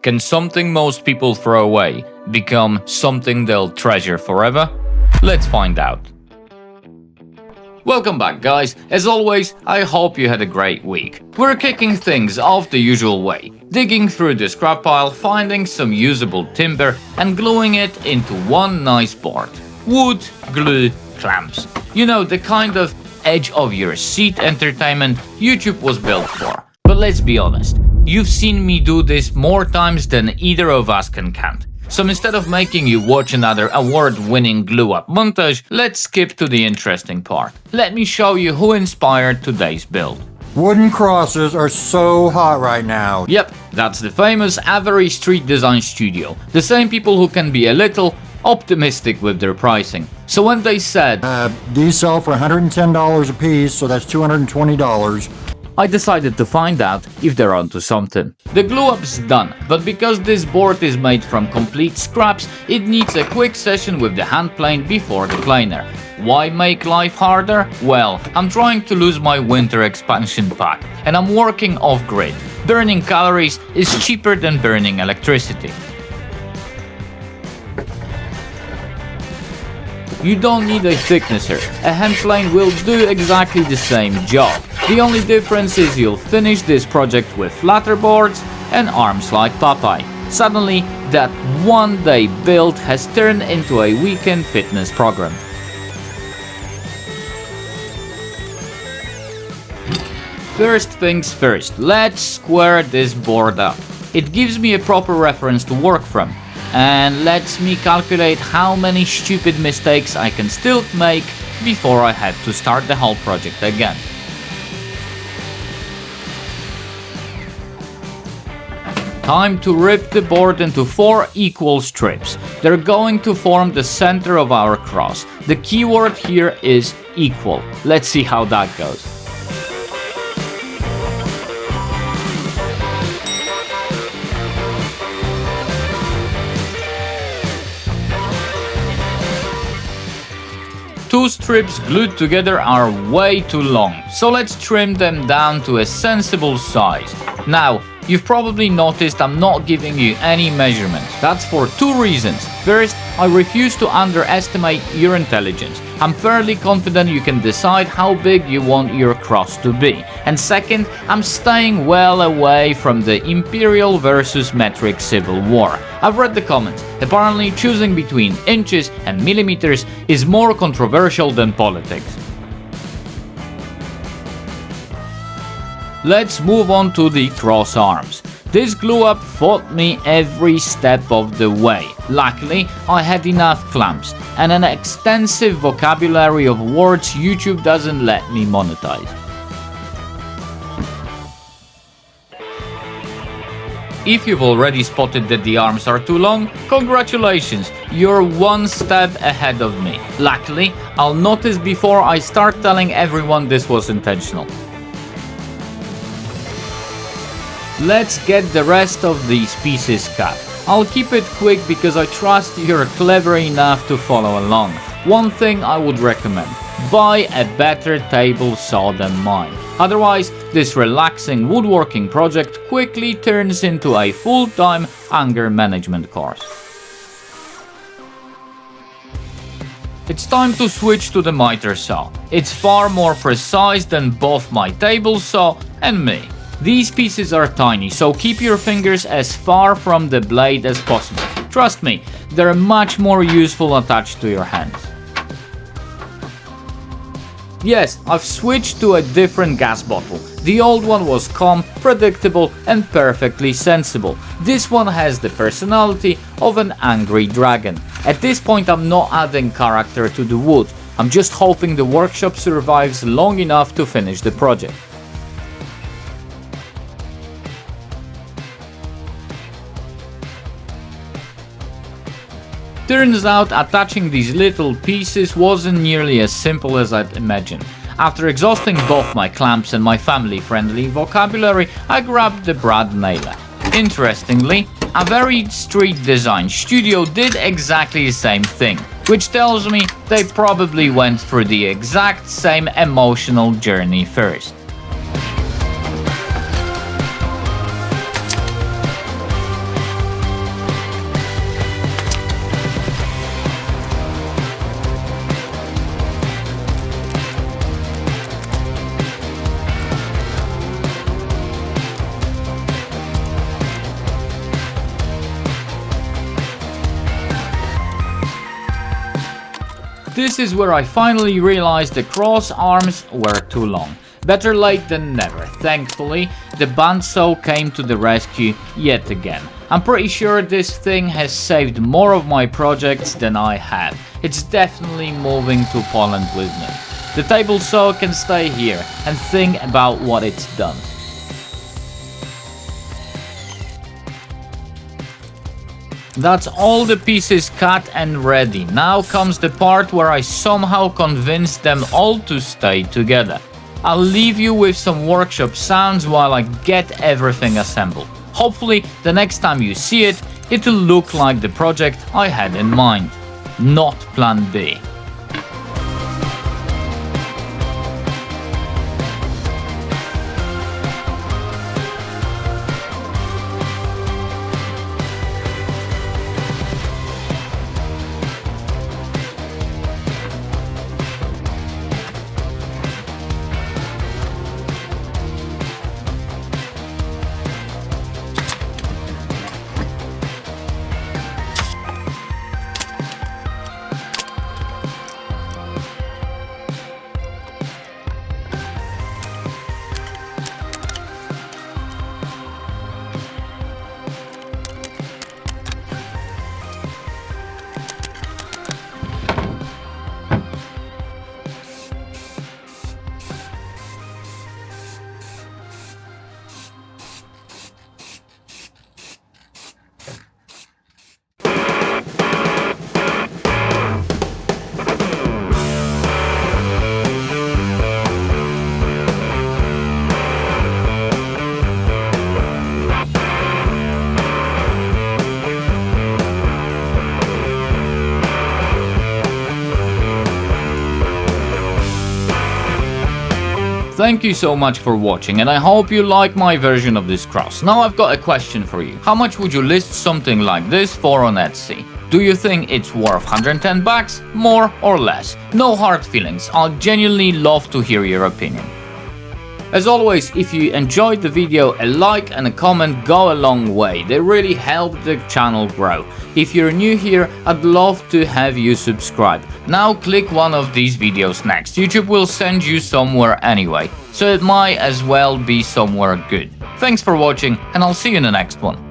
Can something most people throw away become something they'll treasure forever? Let's find out. Welcome back, guys. As always, I hope you had a great week. We're kicking things off the usual way, digging through the scrap pile, finding some usable timber and gluing it into one nice board. Wood, glue, clamps. You know, the kind of edge of your seat entertainment YouTube was built for. But let's be honest, you've seen me do this more times than either of us can count. So instead of making you watch another award-winning glue-up montage, let's skip to the interesting part. Let me show you who inspired today's build. Wooden crosses are so hot right now. Yep, that's the famous Avery Street Design Studio. The same people who can be a little optimistic with their pricing. So when they said, These sell for $110 a piece, so that's $220. I decided to find out if they're onto something. The glue-up's done, but because this board is made from complete scraps, it needs a quick session with the hand plane before the planer. Why make life harder? Well, I'm trying to lose my winter expansion pack, and I'm working off-grid. Burning calories is cheaper than burning electricity. You don't need a thicknesser, a hand plane will do exactly the same job. The only difference is you'll finish this project with flatter boards and arms like Popeye. Suddenly, that one-day build has turned into a weekend fitness program. First things first, let's square this board up. It gives me a proper reference to work from, and lets me calculate how many stupid mistakes I can still make before I have to start the whole project again. Time to rip the board into 4 equal strips. They're going to form the center of our cross. The keyword here is equal. Let's see how that goes. Two strips glued together are way too long, so let's trim them down to a sensible size. Now, you've probably noticed I'm not giving you any measurements. That's for 2 reasons. First, I refuse to underestimate your intelligence. I'm fairly confident you can decide how big you want your cross to be. And second, I'm staying well away from the imperial versus metric civil war. I've read the comments. Apparently choosing between inches and millimeters is more controversial than politics. Let's move on to the cross arms. This glue-up fought me every step of the way. Luckily, I had enough clamps and an extensive vocabulary of words YouTube doesn't let me monetize. If you've already spotted that the arms are too long, congratulations, you're one step ahead of me. Luckily, I'll notice before I start telling everyone this was intentional. Let's get the rest of these pieces cut. I'll keep it quick because I trust you're clever enough to follow along. One thing I would recommend: buy a better table saw than mine. Otherwise, this relaxing woodworking project quickly turns into a full-time anger management course. It's time to switch to the miter saw. It's far more precise than both my table saw and me. These pieces are tiny, so keep your fingers as far from the blade as possible. Trust me, they're much more useful attached to your hands. Yes, I've switched to a different gas bottle. The old one was calm, predictable and perfectly sensible. This one has the personality of an angry dragon. At this point I'm not adding character to the wood. I'm just hoping the workshop survives long enough to finish the project. Turns out attaching these little pieces wasn't nearly as simple as I'd imagined. After exhausting both my clamps and my family-friendly vocabulary, I grabbed the brad nailer. Interestingly, Avery Street Design Studio did exactly the same thing, which tells me they probably went through the exact same emotional journey first. This is where I finally realized the cross arms were too long. Better late than never. Thankfully, the bandsaw came to the rescue yet again. I'm pretty sure this thing has saved more of my projects than I have. It's definitely moving to Poland with me. The table saw can stay here and think about what it's done. That's all the pieces cut and ready. Now comes the part where I somehow convince them all to stay together. I'll leave you with some workshop sounds while I get everything assembled. Hopefully the next time you see it, it'll look like the project I had in mind, not Plan B. Thank you so much for watching, and I hope you like my version of this cross. Now I've got a question for you. How much would you list something like this for on Etsy? Do you think it's worth 110 bucks, more or less? No hard feelings, I'll genuinely love to hear your opinion. As always, if you enjoyed the video, a like and a comment go a long way. They really help the channel grow. If you're new here, I'd love to have you subscribe. Now click one of these videos next. YouTube will send you somewhere anyway, so it might as well be somewhere good. Thanks for watching, and I'll see you in the next one.